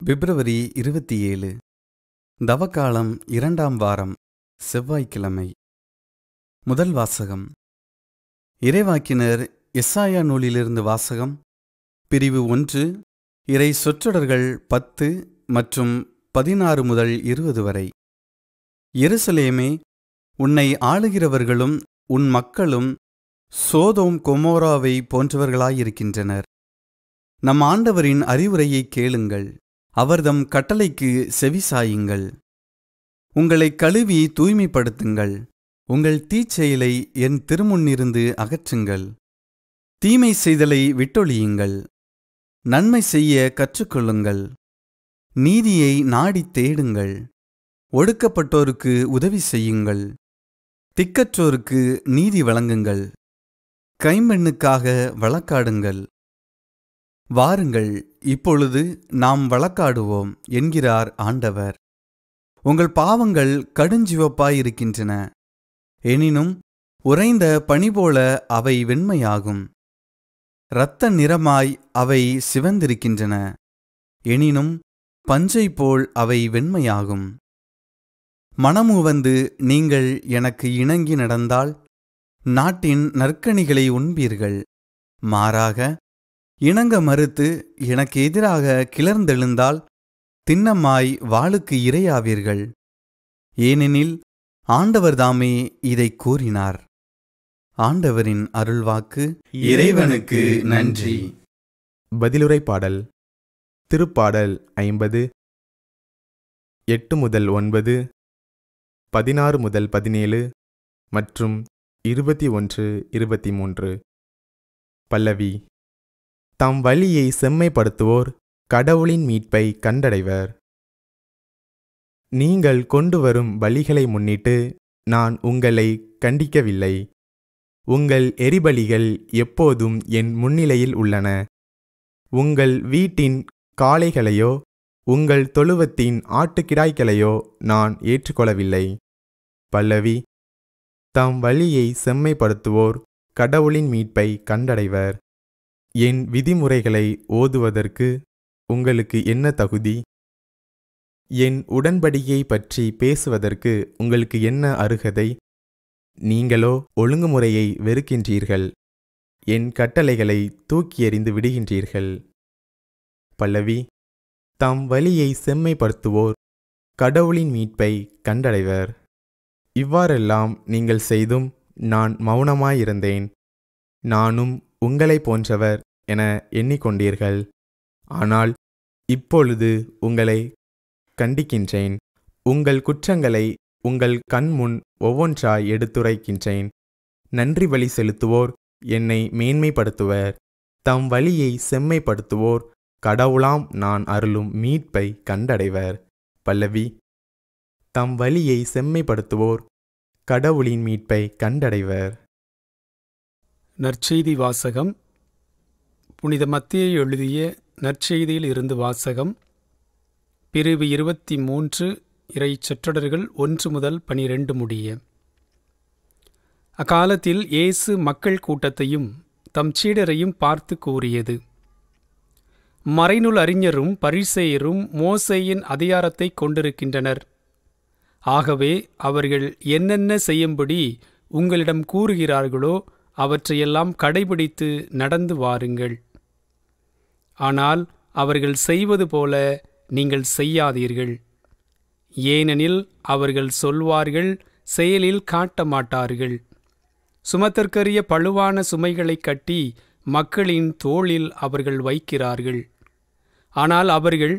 பிப்ரவரி 27 தவக்காலம் 2ஆம் வாரம் செவ்வாய்க்கிழமை. முதல் வாசகம். இறைவாக்கினர் எசாயா நூலிலிருந்து வாசகம். பிரிவு 1, இறை சொற்றொடர்கள் 10 மற்றும் 16 முதல் 20 வரை. எருசலேமே, உன்னை ஆளுகிறவர்களும் உன் மக்களும் சோதோம் கொமோராவை போன்றவர்களாயிருக்கின்றனர். நம் ஆண்டவரின் அறிவுரையை கேளுங்கள், அவர்தம் கட்டளைக்கு செவிசாயுங்கள். உங்களை கழுவி தூய்மைப்படுத்துங்கள், உங்கள் தீச்செயலை என் திருமுன்னிருந்து அகற்றுங்கள். தீமை செய்தலை விட்டொழியுங்கள், நன்மை செய்ய கற்றுக்கொள்ளுங்கள். நீதியை நாடித் தேடுங்கள், ஒடுக்கப்பட்டோருக்கு உதவி செய்யுங்கள். திக்கற்றோருக்கு நீதி வழங்குங்கள், கைம்பெண்ணுக்காக வழக்காடுங்கள். வாருங்கள், இப்பொழுது நாம் வழக்காடுவோம் என்கிறார் ஆண்டவர். உங்கள் பாவங்கள் கடுஞ்சிவப்பாயிருக்கின்றன, எனினும் உறைந்த பனிபோல அவை வெண்மையாகும். இரத்த நிறமாய் அவை சிவந்திருக்கின்றன, எனினும் பஞ்சை போல் அவை வெண்மையாகும். மனமுவந்து நீங்கள் எனக்கு இணங்கி நடந்தால் நாட்டின் நற்கனிகளை உண்பீர்கள். மாறாக இணங்க மறுத்து எனக்கு எதிராக கிளர்ந்தெழுந்தால் திண்ணமாய் வாளுக்கு இரையாவீர்கள். ஏனெனில் ஆண்டவர் தாமே இதைக் கூறினார். ஆண்டவரின் அருள்வாக்கு. இறைவனுக்கு நன்றி. பதிலுரை பாடல். திருப்பாடல் 50, 8 முதல் 9, 16 முதல் 17 மற்றும் 21, 23. பல்லவி. தம் வழியை செம்மைப்படுத்துவோர் கடவுளின் மீட்பை கண்டடைவர். நீங்கள் கொண்டு வரும் பலிகளை முன்னிட்டு நான் உங்களை கண்டிக்கவில்லை. உங்கள் எரிபலிகள் எப்போதும் என் முன்னிலையில் உள்ளன. உங்கள் வீட்டின் காளைகளையோ உங்கள் தொழுவத்தின் ஆட்டுக்கிடாய்களையோ நான் ஏற்றுக்கொள்ளவில்லை. பல்லவி. தம் வழியை செம்மைப்படுத்துவோர் கடவுளின் மீட்பை கண்டடைவர். என் விதிமுறைகளை ஓதுவதற்கு உங்களுக்கு என்ன தகுதி? என் உடன்படிக்கை பற்றி பேசுவதற்கு உங்களுக்கு என்ன அருகதை? நீங்களோ ஒழுங்குமுறையை வெறுக்கின்றீர்கள், என் கட்டளைகளை தூக்கி எறிந்து விடுகின்றீர்கள். பல்லவி. தம் வழியை செம்மைப்படுத்துவோர் கடவுளின் மீட்பை கண்டடைவர். இவ்வாறெல்லாம் நீங்கள் செய்தும் நான் மௌனமாயிருந்தேன். நானும் உங்களைப் போன்றவர் என எண்ணிக்கொண்டீர்கள். ஆனால் இப்பொழுது உங்களை கண்டிக்கின்றேன். உங்கள் குற்றங்களை உங்கள் கண்முன் ஒவ்வொன்றாய் எடுத்துரைக்கின்றேன். நன்றி பலி செலுத்துவோர் என்னை மேன்மைப்படுத்துவர். தம் வழியை செம்மைப்படுத்துவோர் கடவுளாம் நான் அருளும் மீட்பை கண்டடைவர். பல்லவி. தம் வழியை செம்மைப்படுத்துவோர் கடவுளின் மீட்பை கண்டடைவர். நற்செய்தி வாசகம். புனித மத்தேயு எழுதிய நற்செய்தியில் இருந்து வாசகம். பிரிவு 23, இறை சொற்றொடர்கள் 1 முதல் 12 முடிய. அக்காலத்தில் இயேசு மக்கள் கூட்டத்தையும் தம் சீடரையும் பார்த்து கூறியது: மறைநூல் அறிஞரும் பரிசேயரும் மோசேயின் அதிகாரத்தை கொண்டிருக்கின்றனர். ஆகவே அவர்கள் என்னென்ன செய்யும்படி உங்களிடம் கூறுகிறார்களோ அவற்றையெல்லாம் கடைபிடித்து நடந்து வாருங்கள். ஆனால் அவர்கள் செய்வது போல நீங்கள் செய்யாதீர்கள். ஏனெனில் அவர்கள் சொல்வார்கள், செயலில் காட்ட மாட்டார்கள். சுமத்தற்கரிய பழுவான சுமைகளை கட்டி மக்களின் தோளில் அவர்கள் வைக்கிறார்கள். ஆனால் அவர்கள்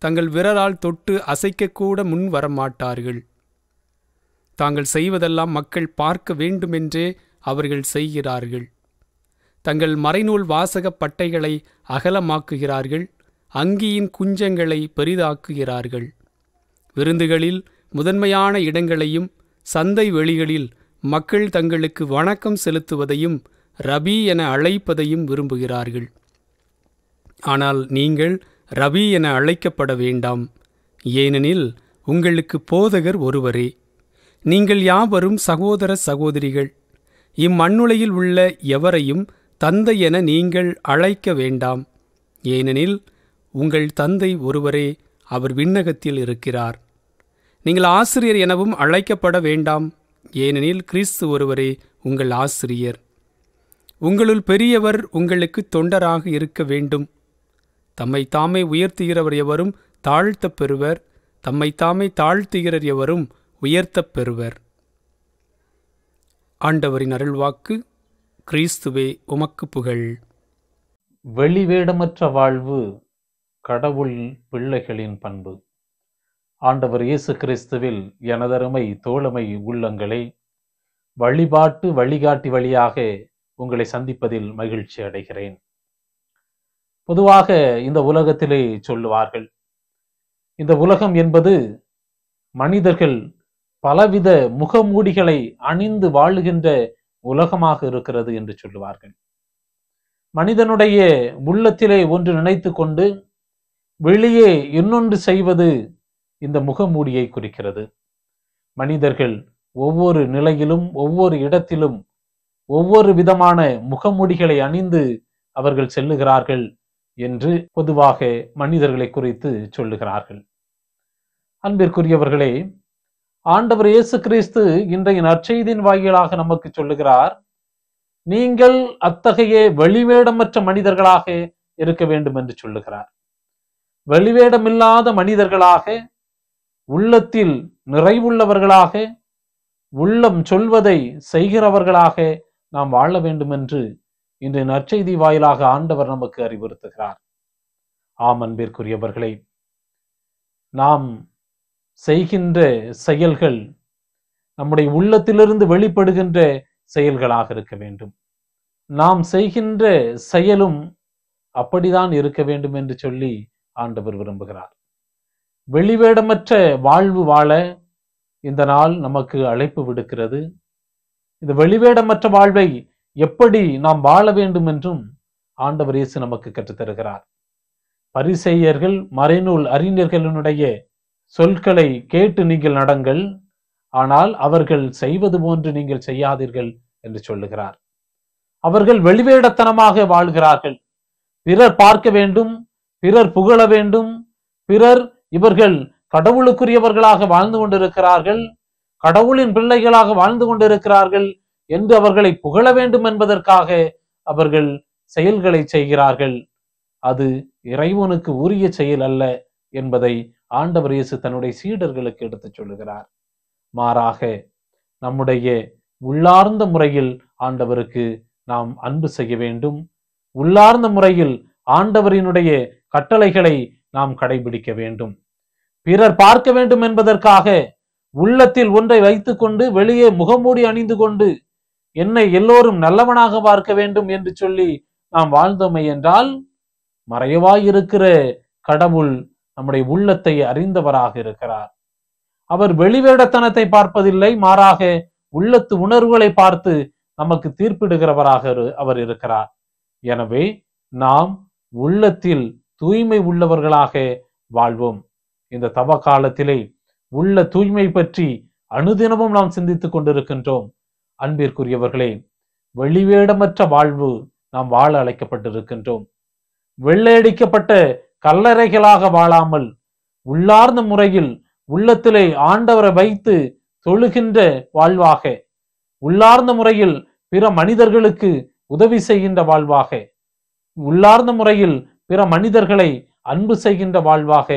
தங்கள் விரலால் தொட்டு அசைக்கக்கூட முன் வரமாட்டார்கள். தாங்கள் செய்வதெல்லாம் மக்கள் பார்க்க வேண்டுமென்றே அவர்கள் செய்கிறார்கள். தங்கள் மறைநூல் வாசகப் பட்டைகளை அகலமாக்குகிறார்கள், அங்கியின் குஞ்சங்களை பெரிதாக்குகிறார்கள். விருந்துகளில் முதன்மையான இடங்களையும் சந்தை வெளிகளில் மக்கள் தங்களுக்கு வணக்கம் செலுத்துவதையும் ரபி என அழைப்பதையும் விரும்புகிறார்கள். ஆனால் நீங்கள் ரபி என அழைக்கப்பட வேண்டாம், ஏனெனில் உங்களுக்கு போதகர் ஒருவரே. நீங்கள் யாவரும் சகோதர சகோதரிகள். இம்மண்ணுலையில் உள்ள எவரையும் தந்தை என நீங்கள் அழைக்க வேண்டாம், ஏனெனில் உங்கள் தந்தை ஒருவரே, அவர் விண்ணகத்தில் இருக்கிறார். நீங்கள் ஆசிரியர் எனவும் அழைக்கப்பட வேண்டாம், ஏனெனில் கிறிஸ்து ஒருவரே உங்கள் ஆசிரியர். உங்களுள் பெரியவர் உங்களுக்கு தொண்டராக இருக்க வேண்டும். தம்மை தாமே உயர்த்துகிறவர் எவரும் தாழ்த்தப் பெறுவர், தம்மை தாமே தாழ்த்துகிறவர் எவரும் உயர்த்தப் பெறுவர். ஆண்டவரின் அருள்வாக்கு. கிறிஸ்துவே உமக்கு புகழ். வெளிவேடமற்ற வாழ்வு கடவுள் பிள்ளைகளின் பண்பு. ஆண்டவர் இயேசு கிறிஸ்துவில் எனதருமை தோழமை உள்ளங்களே, வழிபாட்டு வழிகாட்டி வழியாக உங்களை சந்திப்பதில் மகிழ்ச்சி அடைகிறேன். பொதுவாக இந்த உலகத்திலே சொல்லுவார்கள், இந்த உலகம் என்பது மனிதர்கள் பலவித முகமூடிகளை அணிந்து வாழுகின்ற உலகமாக இருக்கிறது என்று சொல்லுவார்கள். மனிதனுடைய உள்ளத்திலே ஒன்று நினைத்து கொண்டு வெளியே இன்னொன்று செய்வது இந்த முகமூடியை குறிக்கிறது. மனிதர்கள் ஒவ்வொரு நிலையிலும் ஒவ்வொரு இடத்திலும் ஒவ்வொரு விதமான முகமூடிகளை அணிந்து அவர்கள் செல்லுகிறார்கள் என்று பொதுவாக மனிதர்களை குறித்து சொல்லுகிறார்கள். அன்பிற்குரியவர்களே, ஆண்டவர் இயேசு கிறிஸ்து இன்றைய நற்செய்தியின் வாயிலாக நமக்கு சொல்லுகிறார், நீங்கள் அத்தகைய வெளிவேடமற்ற மனிதர்களாக இருக்க வேண்டும் என்று சொல்லுகிறார். வெளிவேடமில்லாத மனிதர்களாக, உள்ளத்தில் நிறைவுள்ளவர்களாக, உள்ளம் சொல்வதை செய்கிறவர்களாக நாம் வாழ வேண்டும் என்று இன்று நற்செய்தி வாயிலாக ஆண்டவர் நமக்கு அறிவுறுத்துகிறார். ஆம் அன்பிற்குரியவர்களே, நாம் செய்கின்ற செயல்கள் நம்முடைய உள்ளத்திலிருந்து வெளிப்படுகின்ற செயல்களாக இருக்க வேண்டும். நாம் செய்கின்ற செயலும் அப்படிதான் இருக்க வேண்டும் என்று சொல்லி ஆண்டவர் விரும்புகிறார். வெளிவேடமற்ற வாழ்வு வாழ இந்த நாள் நமக்கு அழைப்பு விடுக்கிறது. இந்த வெளிவேடமற்ற வாழ்வை எப்படி நாம் வாழ வேண்டும் என்றும் ஆண்டவர் இயேசு நமக்கு கற்றுத்தருகிறார். பரிசேயர்கள் மறைநூல் அறிஞர்களினுடைய சொற்களை கேட்டு நீங்கள் நடங்கள், ஆனால் அவர்கள் செய்வது போன்று நீங்கள் செய்யாதீர்கள் என்று சொல்லுகிறார். அவர்கள் வெளிவேடத்தனமாக வாழ்கிறார்கள். பிறர் பார்க்க வேண்டும், பிறர் புகழ வேண்டும், பிறர் இவர்கள் கடவுளுக்குரியவர்களாக வாழ்ந்து கொண்டிருக்கிறார்கள், கடவுளின் பிள்ளைகளாக வாழ்ந்து கொண்டிருக்கிறார்கள் என்று அவர்களை புகழ வேண்டும் என்பதற்காக அவர்கள் செயல்களை செய்கிறார்கள். அது இறைவனுக்கு உரிய செயல் அல்ல என்பதை ஆண்டவர் இயேசு தன்னுடைய சீடர்களுக்கு எடுத்துச் சொல்லுகிறார். மாறாக நம்முடைய உள்ளார்ந்த முறையில் ஆண்டவருக்கு நாம் அன்பு செய்ய வேண்டும். உள்ளார்ந்த முறையில் ஆண்டவரினுடைய கட்டளைகளை நாம் கடைபிடிக்க வேண்டும். பிறர் பார்க்க வேண்டும் என்பதற்காக உள்ளத்தில் ஒன்றை வைத்துக் கொண்டு வெளியே முகமூடி அணிந்து கொண்டு என்னை எல்லோரும் நல்லவனாக பார்க்க வேண்டும் என்று சொல்லி நாம் வாழ்ந்தோமே என்றால், மறைவாயிருக்கிற கடவுள் நம்முடைய உள்ளத்தை அறிந்தவராக இருக்கிறார். அவர் வெளிவேடத்தனத்தை பார்ப்பதில்லை, மாறாக உள்ளத்து உணர்வுகளை பார்த்து நமக்கு தீர்ப்பிடுகிறவராக அவர் இருக்கிறார். எனவே நாம் உள்ளத்தில் தூய்மை உள்ளவர்களாக வாழ்வோம். இந்த தவ காலத்திலே உள்ள தூய்மை பற்றி அனுதினமும் நாம் சிந்தித்துக் கொண்டிருக்கின்றோம். அன்பிற்குரியவர்களே, வெளிவேடமற்ற வாழ்வு நாம் வாழ அழைக்கப்பட்டிருக்கின்றோம். வெள்ளையடிக்கப்பட்ட கல்லறைகளாக வாழாமல் உள்ளார்ந்த முறையில் உள்ளத்திலே ஆண்டவரை வைத்து தொழுகின்ற வாழ்வாக, உள்ளார்ந்த முறையில் பிற மனிதர்களுக்கு உதவி செய்கின்ற வாழ்வாக, உள்ளார்ந்த முறையில் பிற மனிதர்களை அன்பு செய்கின்ற வாழ்வாக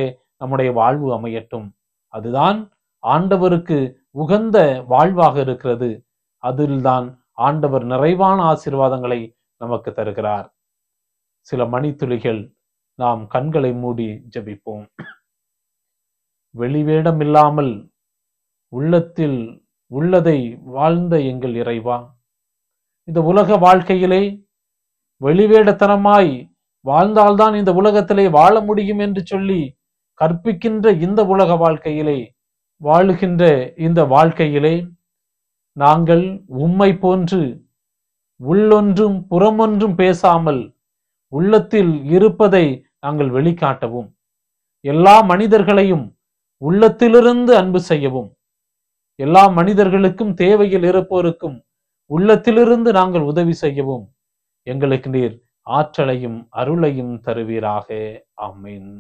நம்முடைய வாழ்வு அமையட்டும். அதுதான் ஆண்டவருக்கு உகந்த வாழ்வாக இருக்கிறது. அதில்தான் ஆண்டவர் நிறைவான ஆசீர்வாதங்களை நமக்கு தருகிறார். சில மணித்துளிகள் நாம் கண்களை மூடி ஜெபிப்போம். வெளிவேடம் இல்லாமல் உள்ளத்தில் உள்ளதை வாழ்ந்த எங்கள் இறைவா, இந்த உலக வாழ்க்கையிலே வெளிவேடத்தனமாய் வாழ்ந்தால்தான் இந்த உலகத்திலே வாழ முடியும் என்று சொல்லி கற்பிக்கின்ற இந்த உலக வாழ்க்கையிலே வாழுகின்ற இந்த வாழ்க்கையிலே நாங்கள் உம்மை போன்று உள்ளொன்றும் புறமொன்றும் பேசாமல் உள்ளத்தில் இருப்பதை நாங்கள் வெளிக்காட்டவும், எல்லா மனிதர்களையும் உள்ளத்திலிருந்து அன்பு செய்யவும், எல்லா மனிதர்களுக்கும் தேவையில் இருப்போருக்கும் உள்ளத்திலிருந்து நாங்கள் உதவி செய்யவும் எங்களுக்கு நீர் ஆற்றலையும் அருளையும் தருவீராக. ஆமென்.